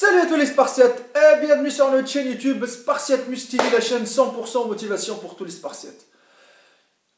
Salut à tous les Spartiates et bienvenue sur notre chaîne YouTube Spartiate Mus TV, la chaîne 100% motivation pour tous les Spartiates.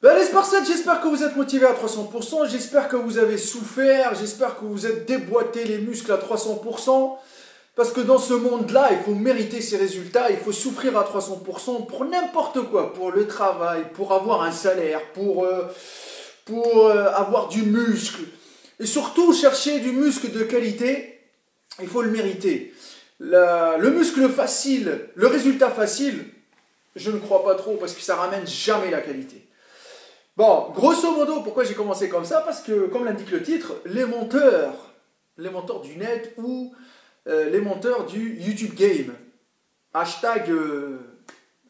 Les Spartiates, j'espère que vous êtes motivés à 300%, j'espère que vous avez souffert, j'espère que vous êtes déboîté les muscles à 300%, parce que dans ce monde-là, il faut mériter ses résultats, il faut souffrir à 300% pour n'importe quoi, pour le travail, pour avoir un salaire, pour avoir du muscle, et surtout chercher du muscle de qualité. Il faut le mériter. Le muscle facile, le résultat facile, je ne crois pas trop parce que ça ramène jamais la qualité. Bon, grosso modo, pourquoi j'ai commencé comme ça? Parce que, comme l'indique le titre, les monteurs du net ou les monteurs du YouTube Game. Hashtag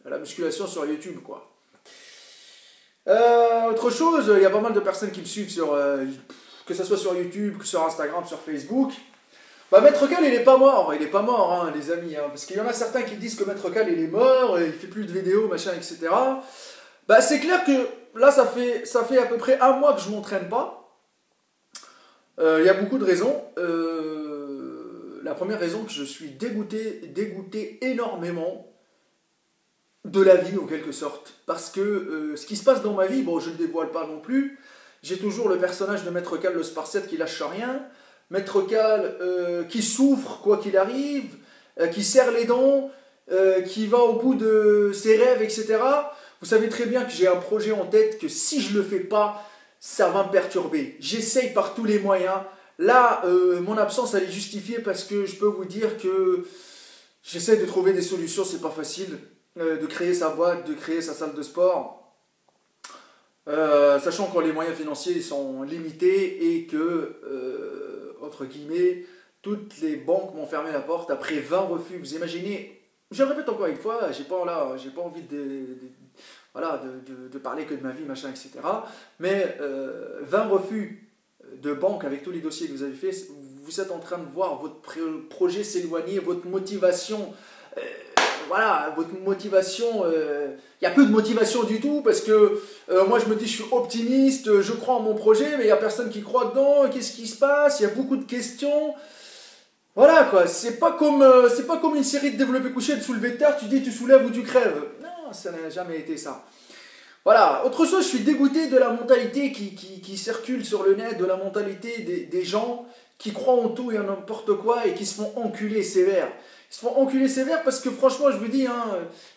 la musculation sur YouTube, quoi. Autre chose, il y a pas mal de personnes qui me suivent sur, que ce soit sur YouTube, que sur Instagram, sur Facebook. Maître Cal, il est pas mort, hein, les amis, hein, parce qu'il y en a certains qui disent que Maître Cal, il est mort, il fait plus de vidéos, machin, etc. C'est clair que là, ça fait à peu près un mois que je m'entraîne pas. Il y a beaucoup de raisons. La première raison, que je suis dégoûté énormément de la vie, en quelque sorte. Parce que ce qui se passe dans ma vie, bon, je ne le dévoile pas non plus, j'ai toujours le personnage de Maître Cal, le Spartiate, qui lâche rien. Maître Cal qui souffre quoi qu'il arrive, qui serre les dents, qui va au bout de ses rêves, etc. Vous savez très bien que j'ai un projet en tête que si je ne le fais pas, ça va me perturber. J'essaye par tous les moyens. Là, mon absence, elle est justifiée parce que je peux vous dire que j'essaie de trouver des solutions, c'est pas facile. De créer sa boîte, de créer sa salle de sport. Sachant que les moyens financiers sont limités et que... entre guillemets, toutes les banques m'ont fermé la porte après 20 refus. Vous imaginez, je le répète encore une fois, j'ai pas envie de parler que de ma vie, machin, etc. Mais 20 refus de banques avec tous les dossiers que vous avez fait, vous êtes en train de voir votre projet s'éloigner, votre motivation... votre motivation, il n'y a plus de motivation du tout parce que moi je me dis je suis optimiste, je crois en mon projet, mais il n'y a personne qui croit dedans, qu'est-ce qui se passe? Il y a beaucoup de questions. Voilà quoi, c'est pas comme une série de développé couché, de soulevé de terre, tu dis tu soulèves ou tu crèves. Non, ça n'a jamais été ça. Voilà, autre chose, je suis dégoûté de la mentalité qui circule sur le net, de la mentalité des gens qui croient en tout et en n'importe quoi et qui se font enculer sévère. Ils se font enculer sévère parce que franchement, je vous dis,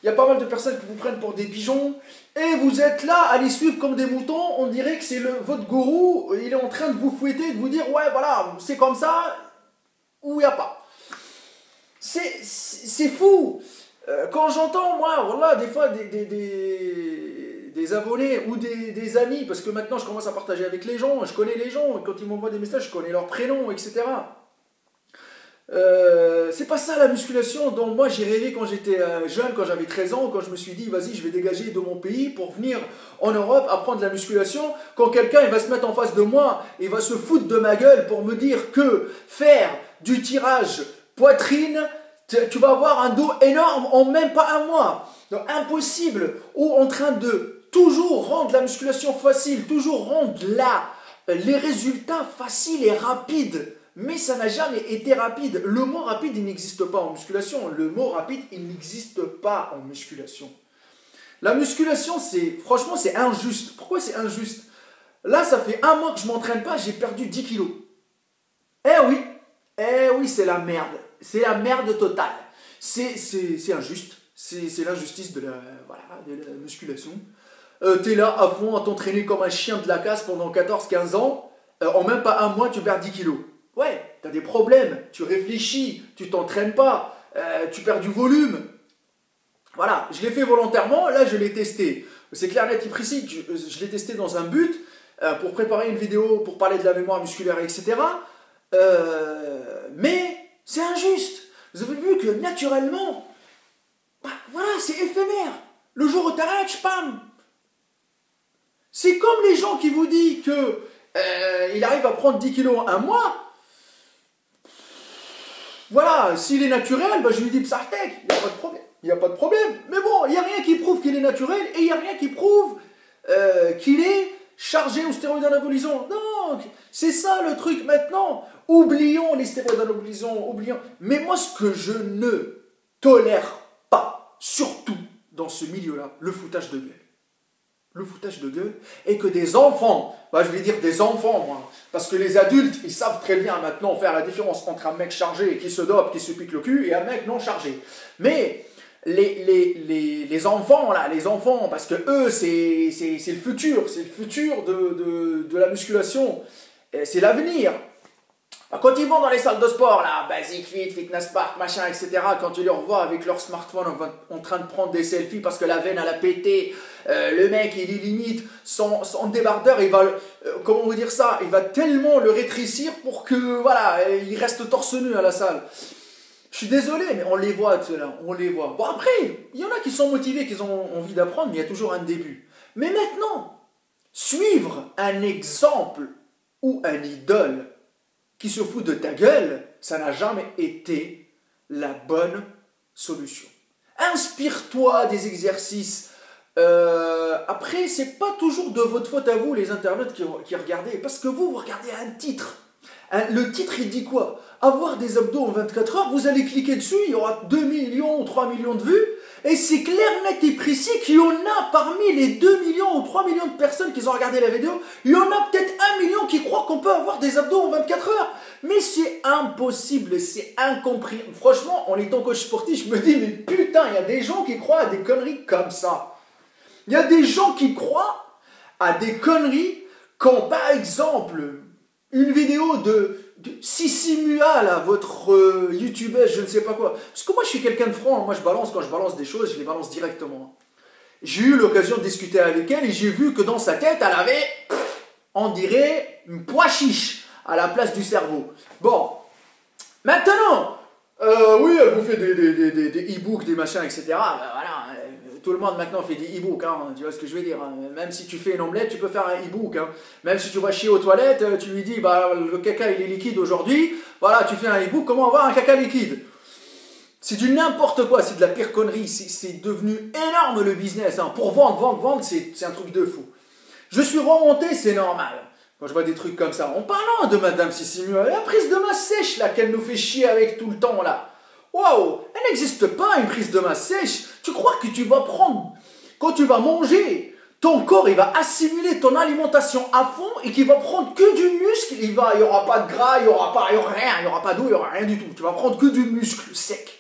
il y a pas mal de personnes qui vous prennent pour des pigeons et vous êtes là à les suivre comme des moutons. On dirait que c'est votre gourou, il est en train de vous fouetter, de vous dire ouais, voilà, c'est comme ça ou il n'y a pas. C'est fou. Quand j'entends, moi, voilà, des fois des abonnés ou des amis, parce que maintenant je commence à partager avec les gens, je connais les gens, quand ils m'envoient des messages, je connais leurs prénoms, etc. C'est pas ça la musculation dont moi j'ai rêvé quand j'étais jeune, quand j'avais 13 ans, quand je me suis dit vas-y je vais dégager de mon pays pour venir en Europe apprendre la musculation. Quand quelqu'un il va se mettre en face de moi et va se foutre de ma gueule pour me dire que faire du tirage poitrine, tu vas avoir un dos énorme en même pas un mois. Donc impossible. Ou en train de toujours rendre la musculation facile, toujours rendre les résultats faciles et rapides. Mais ça n'a jamais été rapide. Le mot rapide, il n'existe pas en musculation. Le mot rapide, il n'existe pas en musculation. La musculation, franchement, c'est injuste. Pourquoi c'est injuste? Là, ça fait un mois que je ne m'entraîne pas, j'ai perdu 10 kilos. Eh oui, c'est la merde. C'est la merde totale. C'est injuste. C'est l'injustice de la musculation. T'es là à fond à t'entraîner comme un chien de la casse pendant 14-15 ans. En même pas un mois, tu perds 10 kilos. Ouais, tu as des problèmes, tu réfléchis, tu t'entraînes pas, tu perds du volume. Voilà, je l'ai fait volontairement, là je l'ai testé. C'est clair, net et précis, je l'ai testé dans un but, pour préparer une vidéo, pour parler de la mémoire musculaire, etc. Mais c'est injuste. Vous avez vu que naturellement, voilà, c'est éphémère. Le jour où t'arrêtes, pam. C'est comme les gens qui vous disent que il arrive à prendre 10 kilos en un mois. Voilà, s'il est naturel, je lui dis Psartek, il n'y a pas de problème. Il n'y a pas de problème. Mais bon, il n'y a rien qui prouve qu'il est naturel et il n'y a rien qui prouve qu'il est chargé aux stéroïdes anabolisants. Non, manque. C'est ça le truc maintenant. Oublions les stéroïdes anabolisants, oublions. Mais moi, ce que je ne tolère pas, surtout dans ce milieu-là, le foutage de gueule. Le foutage de gueule, et que des enfants, je vais dire des enfants, moi, parce que les adultes, ils savent très bien maintenant faire la différence entre un mec chargé qui se dope, qui se pique le cul, et un mec non chargé. Mais les enfants, là, les enfants, parce que eux, c'est le futur de la musculation, c'est l'avenir. Quand ils vont dans les salles de sport, là, Basic Fit, Fitness Park, machin, etc., quand tu les revois avec leur smartphone en train de prendre des selfies parce que la veine, elle a pété, le mec, il est limite, son débardeur, il va, comment vous dire ça, il va tellement le rétrécir pour que, voilà, il reste torse nu à la salle. Je suis désolé, mais on les voit, ceux-là, on les voit. Bon, après, il y en a qui sont motivés, qui ont envie d'apprendre, mais il y a toujours un début. Mais maintenant, suivre un exemple ou un idole qui se fout de ta gueule, ça n'a jamais été la bonne solution. Inspire-toi des exercices. Après, c'est pas toujours de votre faute à vous, les internautes qui regardez, parce que vous regardez un titre. Le titre, il dit quoi? Avoir des abdos en 24 heures, vous allez cliquer dessus, il y aura 2 millions ou 3 millions de vues, et c'est clair, net et précis qu'il y en a parmi les 2 millions ou 3 millions de personnes qui ont regardé la vidéo, il y en a peut-être 1 million qui croient qu'on peut avoir des abdos en 24 heures. Mais c'est impossible, c'est incompris. Franchement, en étant coach sportif, je me dis, mais putain, il y a des gens qui croient à des conneries comme ça. Il y a des gens qui croient à des conneries quand, par exemple, une vidéo de Sissi Mua, là, votre youtubeuse, je ne sais pas quoi. Parce que moi, je suis quelqu'un de franc. Moi, quand je balance des choses, je les balance directement. J'ai eu l'occasion de discuter avec elle et j'ai vu que dans sa tête, elle avait, on dirait, une pois chiche à la place du cerveau. Bon, maintenant, oui, elle vous fait des e-books, des machins, etc. Voilà, tout le monde maintenant fait des e-books, hein, tu vois ce que je veux dire. Même si tu fais une omelette, tu peux faire un e-book. Hein. Même si tu vas chier aux toilettes, tu lui dis, le caca il est liquide aujourd'hui, voilà, tu fais un e-book, comment avoir un caca liquide. C'est du n'importe quoi, c'est de la pire connerie, c'est devenu énorme le business. Hein. Pour vendre, c'est un truc de fou. Je suis remonté, c'est normal. Quand je vois des trucs comme ça, en parlant de Madame Sissi Mua, la prise de masse sèche là, qu'elle nous fait chier avec tout le temps là. Waouh, elle n'existe pas une prise de masse sèche. Tu crois que tu vas prendre, quand tu vas manger, ton corps il va assimiler ton alimentation à fond et qu'il va prendre que du muscle, il n'y aura pas de gras, il n'y aura rien, il n'y aura pas d'eau, il n'y aura rien du tout. Tu vas prendre que du muscle sec.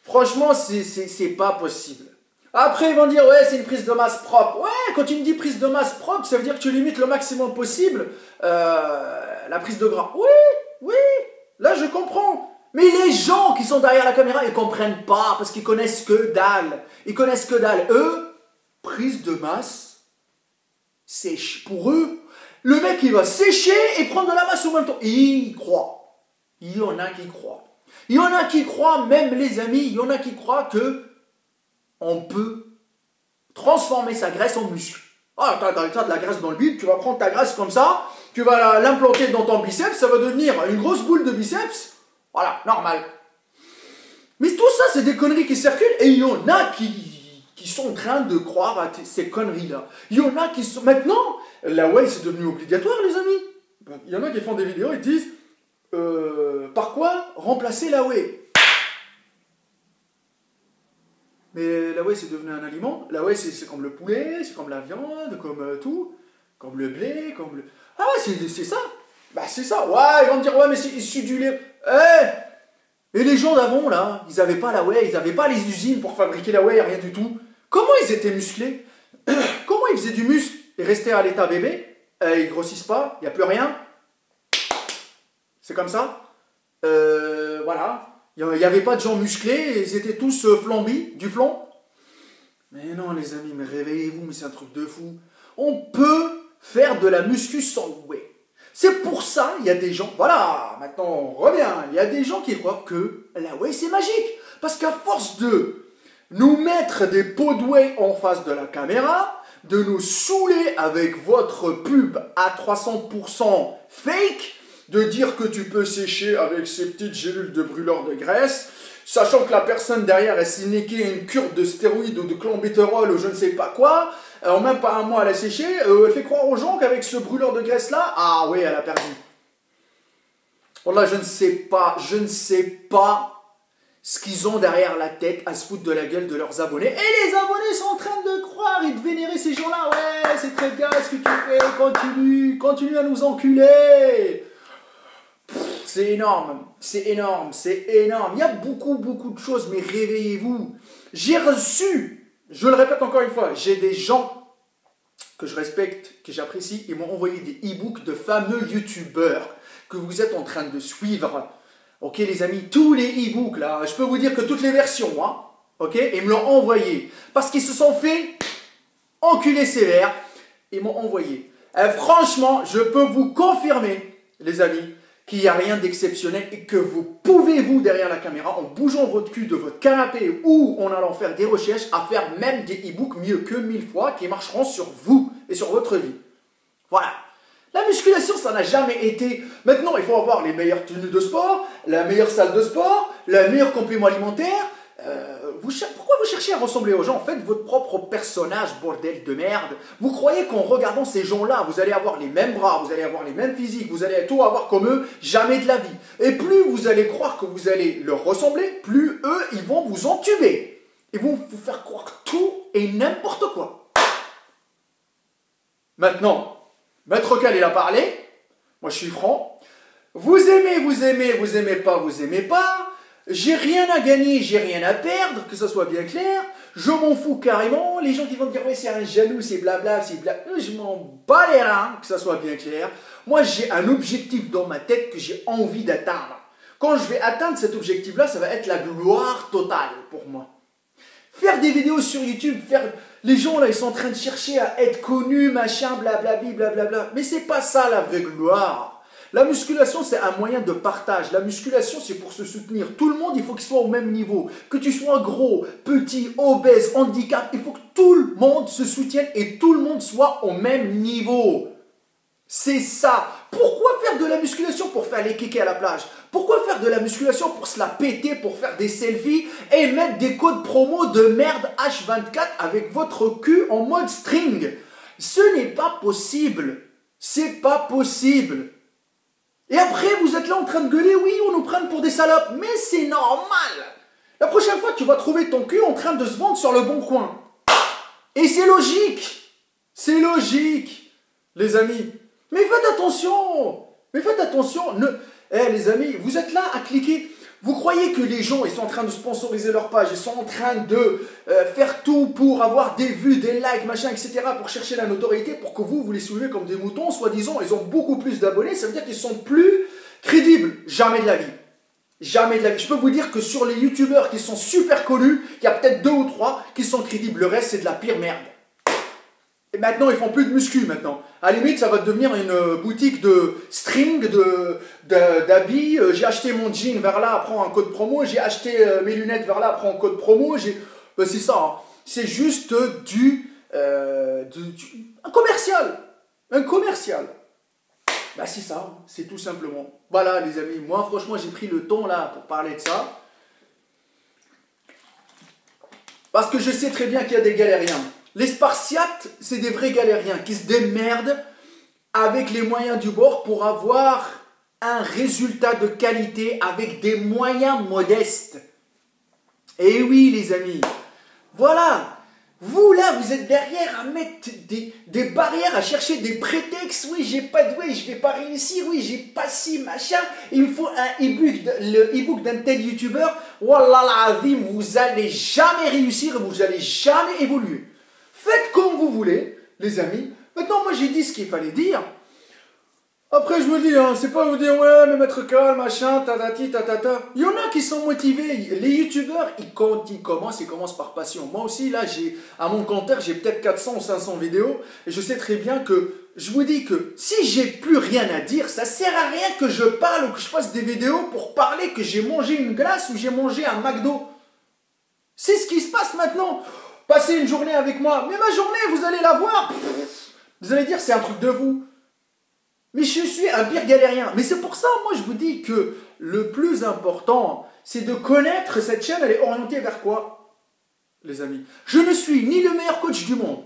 Franchement, c'est pas possible. Après, ils vont dire, ouais, c'est une prise de masse propre. Ouais, quand tu me dis prise de masse propre, ça veut dire que tu limites le maximum possible la prise de gras. Oui, là, je comprends. Mais les gens qui sont derrière la caméra, ils comprennent pas parce qu'ils connaissent que dalle. Ils connaissent que dalle. Eux, prise de masse, sèche. Pour eux, le mec, il va sécher et prendre de la masse en même temps. Ils croient. Il y en a qui croient. Il y en a qui croient, même les amis, il y en a qui croient que on peut transformer sa graisse en muscle. Ah, t'as de la graisse dans le bide, tu vas prendre ta graisse comme ça, tu vas l'implanter dans ton biceps, ça va devenir une grosse boule de biceps. Voilà, normal. Mais tout ça, c'est des conneries qui circulent et il y en a qui sont en train de croire à ces conneries-là. Il y en a qui sont... Maintenant, la whey, c'est devenu obligatoire, les amis. Il y en a qui font des vidéos et disent par quoi remplacer la whey? Mais la whey, c'est devenu un aliment. La whey, c'est comme le poulet, c'est comme la viande, comme tout. Comme le blé, comme le... Ah ouais, c'est ça. Bah c'est ça. Ouais, ils vont me dire, ouais, mais c'est issu du lait. Et les gens d'avant, là, ils n'avaient pas la whey, ils n'avaient pas les usines pour fabriquer la whey, rien du tout. Comment ils étaient musclés? Comment ils faisaient du muscle? Ils restaient à l'état bébé, ils grossissent pas, il n'y a plus rien. C'est comme ça. Voilà. Il n'y avait pas de gens musclés, ils étaient tous flambis, du flanc. Mais non, les amis, mais réveillez-vous, mais c'est un truc de fou. On peut faire de la muscu sans whey. C'est pour ça, il y a des gens, voilà, maintenant on revient, il y a des gens qui croient que la whey c'est magique. Parce qu'à force de nous mettre des pots de whey en face de la caméra, de nous saouler avec votre pub à 300% fake, de dire que tu peux sécher avec ces petites gélules de brûleur de graisse, sachant que la personne derrière, elle s'est niquée une cure de stéroïdes ou de clenbuterol ou je ne sais pas quoi, en même pas un mois elle a séché, elle fait croire aux gens qu'avec ce brûleur de graisse là, ah oui, elle a perdu. Wallah, je ne sais pas ce qu'ils ont derrière la tête à se foutre de la gueule de leurs abonnés. Et les abonnés sont en train de croire et de vénérer ces gens-là. Ouais, c'est très bien ce que tu fais, continue à nous enculer. C'est énorme, c'est énorme, c'est énorme. Il y a beaucoup de choses, mais réveillez-vous. J'ai reçu, je le répète encore une fois, j'ai des gens que je respecte, que j'apprécie, ils m'ont envoyé des e-books de fameux youtubeurs que vous êtes en train de suivre. Ok les amis, tous les e-books là, je peux vous dire que toutes les versions, hein, ok, ils me l'ont envoyé. Parce qu'ils se sont fait enculer sévère, ils m'ont envoyé. Et franchement, je peux vous confirmer, les amis, qu'il n'y a rien d'exceptionnel et que vous pouvez, vous, derrière la caméra, en bougeant votre cul de votre canapé ou en allant faire des recherches, à faire même des e-books mieux que 1000 fois qui marcheront sur vous et sur votre vie. Voilà. La musculation, ça n'a jamais été... Maintenant, il faut avoir les meilleures tenues de sport, la meilleure salle de sport, le meilleur complément alimentaire. Pourquoi vous cherchez à ressembler aux gens? Faites votre propre personnage, bordel de merde. Vous croyez qu'en regardant ces gens-là, vous allez avoir les mêmes bras, vous allez avoir les mêmes physiques, vous allez tout avoir comme eux? Jamais de la vie. Et plus vous allez croire que vous allez leur ressembler, plus eux, ils vont vous entuber. Ils vont vous faire croire tout et n'importe quoi. Maintenant... Maître Cal, il a parlé. Moi, je suis franc. Vous aimez pas. J'ai rien à gagner, j'ai rien à perdre, que ça soit bien clair. Je m'en fous carrément. Les gens qui vont me dire, ouais, c'est un jaloux, c'est blabla, je m'en bats les reins, que ça soit bien clair. Moi, j'ai un objectif dans ma tête que j'ai envie d'atteindre. Quand je vais atteindre cet objectif-là, ça va être la gloire totale pour moi. Faire des vidéos sur YouTube, les gens là, ils sont en train de chercher à être connus, machin, blablabli, blablabla. Mais c'est pas ça la vraie gloire. La musculation, c'est un moyen de partage. La musculation, c'est pour se soutenir. Tout le monde, il faut qu'il soit au même niveau. Que tu sois gros, petit, obèse, handicap, il faut que tout le monde se soutienne et tout le monde soit au même niveau. C'est ça. Pourquoi faire de la musculation pour faire les kékés à la plage? Pourquoi faire de la musculation pour se la péter, pour faire des selfies et mettre des codes promo de merde H24 avec votre cul en mode string? Ce n'est pas possible. C'est pas possible. Et après, vous êtes là en train de gueuler, oui, on nous prenne pour des salopes. Mais c'est normal. La prochaine fois, tu vas trouver ton cul en train de se vendre sur le bon coin. Et c'est logique. C'est logique, les amis. Mais faites attention. Les amis, vous êtes là à cliquer. Vous croyez que les gens, ils sont en train de sponsoriser leur page, ils sont en train de faire tout pour avoir des vues, des likes, machin, etc. pour chercher la notoriété, pour que vous les suivez comme des moutons, soi-disant, ils ont beaucoup plus d'abonnés, ça veut dire qu'ils sont plus crédibles. Jamais de la vie. Jamais de la vie. Je peux vous dire que sur les youtubeurs qui sont super connus, il y a peut-être 2 ou 3 qui sont crédibles. Le reste, c'est de la pire merde. Et maintenant, ils font plus de muscu maintenant. À la limite, ça va devenir une boutique de string, d'habits. J'ai acheté mon jean vers là, prends un code promo. J'ai acheté mes lunettes vers là, prends un code promo. Ben, c'est ça. Hein. C'est juste un commercial. Un commercial. Ben, c'est ça. C'est tout simplement. Voilà, les amis. Moi, franchement, j'ai pris le temps là pour parler de ça. Parce que je sais très bien qu'il y a des galériens. Les Spartiates, c'est des vrais galériens qui se démerdent avec les moyens du bord pour avoir un résultat de qualité avec des moyens modestes. Et oui, les amis, voilà. Vous, là, vous êtes derrière à mettre des barrières, à chercher des prétextes. Oui, j'ai pas de way, je vais pas réussir. Oui, j'ai pas si, machin. Il me faut le e-book d'un tel youtubeur. Wallah l'azim, vous allez jamais réussir, vous allez jamais évoluer. Faites comme vous voulez, les amis. Maintenant, moi, j'ai dit ce qu'il fallait dire. Après, je vous dis, hein, c'est pas vous dire, ouais, mais Maître Cal, machin, tatati, tatata. Il y en a qui sont motivés. Les youtubeurs, quand ils commencent par passion. Moi aussi, là, à mon compteur, j'ai peut-être 400 ou 500 vidéos. Et je sais très bien que, je vous dis que si j'ai plus rien à dire, ça sert à rien que je parle ou que je fasse des vidéos pour parler que j'ai mangé une glace ou j'ai mangé un McDo. C'est ce qui se passe maintenant. Passez une journée avec moi. Mais ma journée, vous allez la voir. Vous allez dire, c'est un truc de vous. Mais je suis un pire galérien. Mais c'est pour ça, moi, je vous dis que le plus important, c'est de connaître cette chaîne. Elle est orientée vers quoi, les amis? Je ne suis ni le meilleur coach du monde,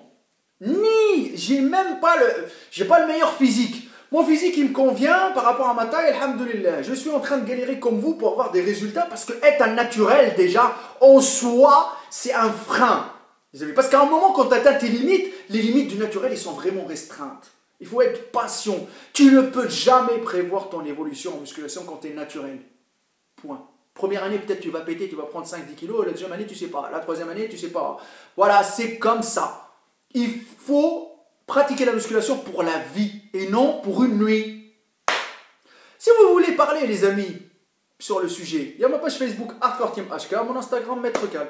ni j'ai même pas le meilleur physique. Mon physique, il me convient par rapport à ma taille, alhamdoulilah. Je suis en train de galérer comme vous pour avoir des résultats parce que être un naturel, déjà, en soi, c'est un frein. Les amis, parce qu'à un moment, quand tu atteins tes limites, les limites du naturel, ils sont vraiment restreintes. Il faut être patient. Tu ne peux jamais prévoir ton évolution en musculation quand tu es naturel. Point. Première année, peut-être tu vas péter, tu vas prendre 5-10 kilos. La deuxième année, tu ne sais pas. La troisième année, tu ne sais pas. Voilà, c'est comme ça. Il faut pratiquer la musculation pour la vie et non pour une nuit. Si vous voulez parler, les amis, sur le sujet, il y a ma page Facebook Hardcore Team HK, mon Instagram Maître Cal.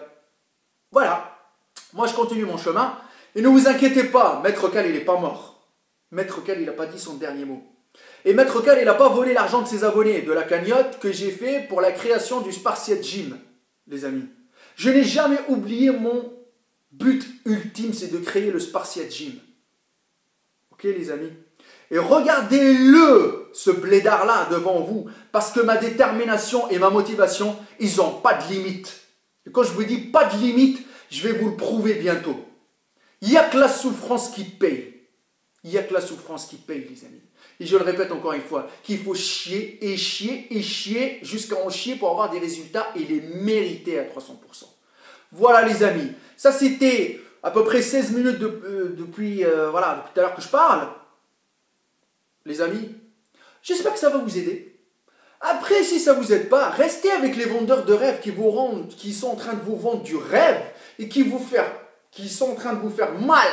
Voilà. Moi, je continue mon chemin. Et ne vous inquiétez pas, Maître Cal, il n'est pas mort. Maître Cal, il n'a pas dit son dernier mot. Et Maître Cal, il n'a pas volé l'argent de ses abonnés, de la cagnotte que j'ai fait pour la création du Spartiate Gym, les amis. Je n'ai jamais oublié mon but ultime, c'est de créer le Spartiate Gym. Ok, les amis? Et regardez-le, ce blédard-là, devant vous, parce que ma détermination et ma motivation, ils n'ont pas de limite. Et quand je vous dis pas de limite, je vais vous le prouver bientôt. Il n'y a que la souffrance qui paye. Il n'y a que la souffrance qui paye, les amis. Et je le répète encore une fois, qu'il faut chier et chier et chier jusqu'à en chier pour avoir des résultats et les mériter à 300%. Voilà, les amis. Ça, c'était à peu près 16 minutes depuis tout à l'heure que je parle. Les amis, j'espère que ça va vous aider. Après, si ça ne vous aide pas, restez avec les vendeurs de rêves qui sont en train de vous vendre du rêve et qui sont en train de vous faire mal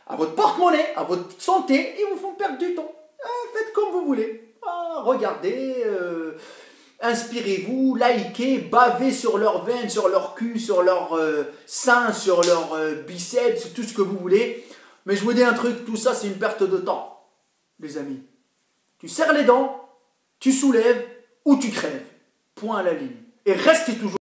à votre porte-monnaie, à votre santé, et vous font perdre du temps. Faites comme vous voulez. Regardez, inspirez-vous, likez, bavez sur leurs veines, sur leur cul, sur leurs seins, sur leurs biceps, tout ce que vous voulez. Mais je vous dis un truc, tout ça c'est une perte de temps, les amis. Tu serres les dents, tu soulèves ou tu crèves. Point à la ligne. Et restez toujours